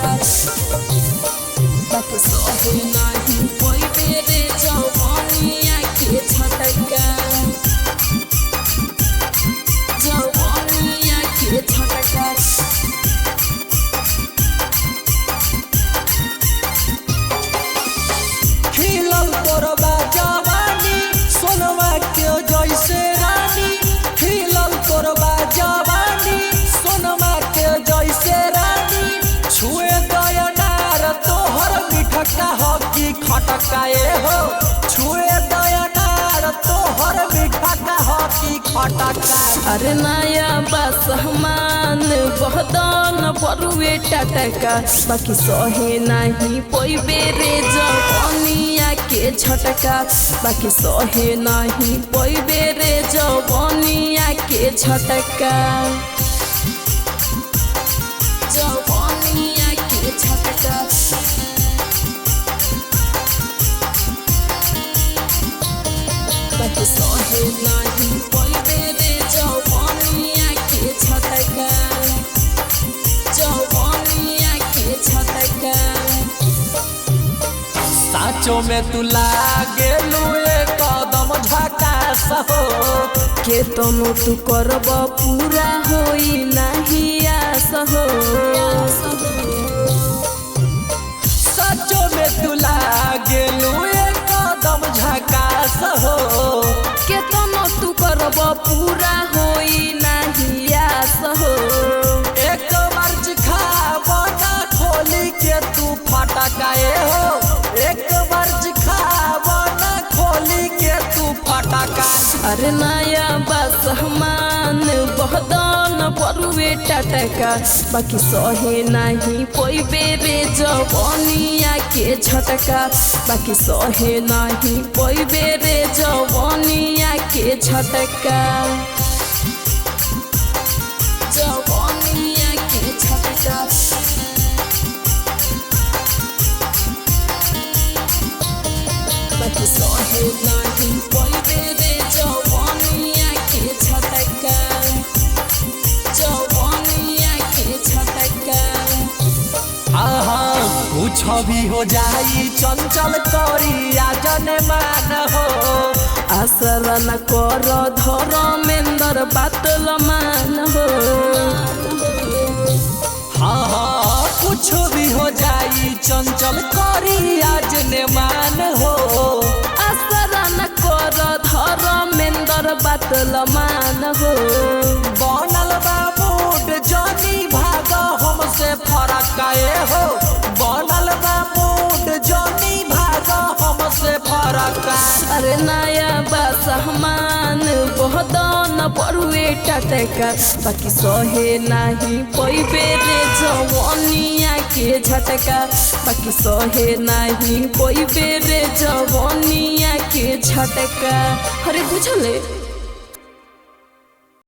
झटका बाकी सहे नहीं पैबे रे जवानिया के झटका जवानिया के झटका खिलल तोरबा जवानी सोनवा के जैसे रानी खिलल तोरबा जवानी सोनवा के जैसे रानी छुए दयनार तोहर मिठका हो की खटकाए हो छुए दयनार तोहर मिठका हो की खटका अरे नया बस हमान बहदन बरुए टटका बाकी सहे नहीं पैबे रे जवानिया के झटका बाकी सहे नहीं पैबे रे जवानिया के झटका जवानिया के झटका बाकी सहे नहीं पैबे रे जवानिया के झटका जवानिया के झटका साँचो में तू लागेलू एक कदम झकास हो के तनु तू करब पूरा होई नहीं आस हो साँचो में तू लागेलू एक कदम झकास हो के तनु तू करब पूरा होई नहीं आस हो एक मर्ज खावना खोली के तू फटकाए हो एक मर्ज खावना खोली के तू फटका अरे नया बस हमान बहदन बरुए टटका बाकी सहे नहीं पैबे रे जवानिया के झटका बाकी सहे नहीं पैबे रे जवानिया के झटका जवानिया के झटका बाकी सहे नहीं पैबे रे जवानिया के झटका जवानिया के झटका कुछ भी हो जाई चंचल करी आजन मान हो आसर न कर धर्मेंद्र बातल मान हो हाँ कुछ भी हो जाई चंचल करी आज ने मान हो आसर न कर धर्मेंद्र बातल मान हो बनल बा मूड जानी भाग हमसे फरक आए हो बनल बा मूड जानी भाग हमसे फरक अरे नया बस हमान बहदन बरुए टटका बाकी सहे नहीं पैबे रे जवानिया के झटका बाकी सहे नहीं पैबे रे जवानिया के झटका अरे बुझले।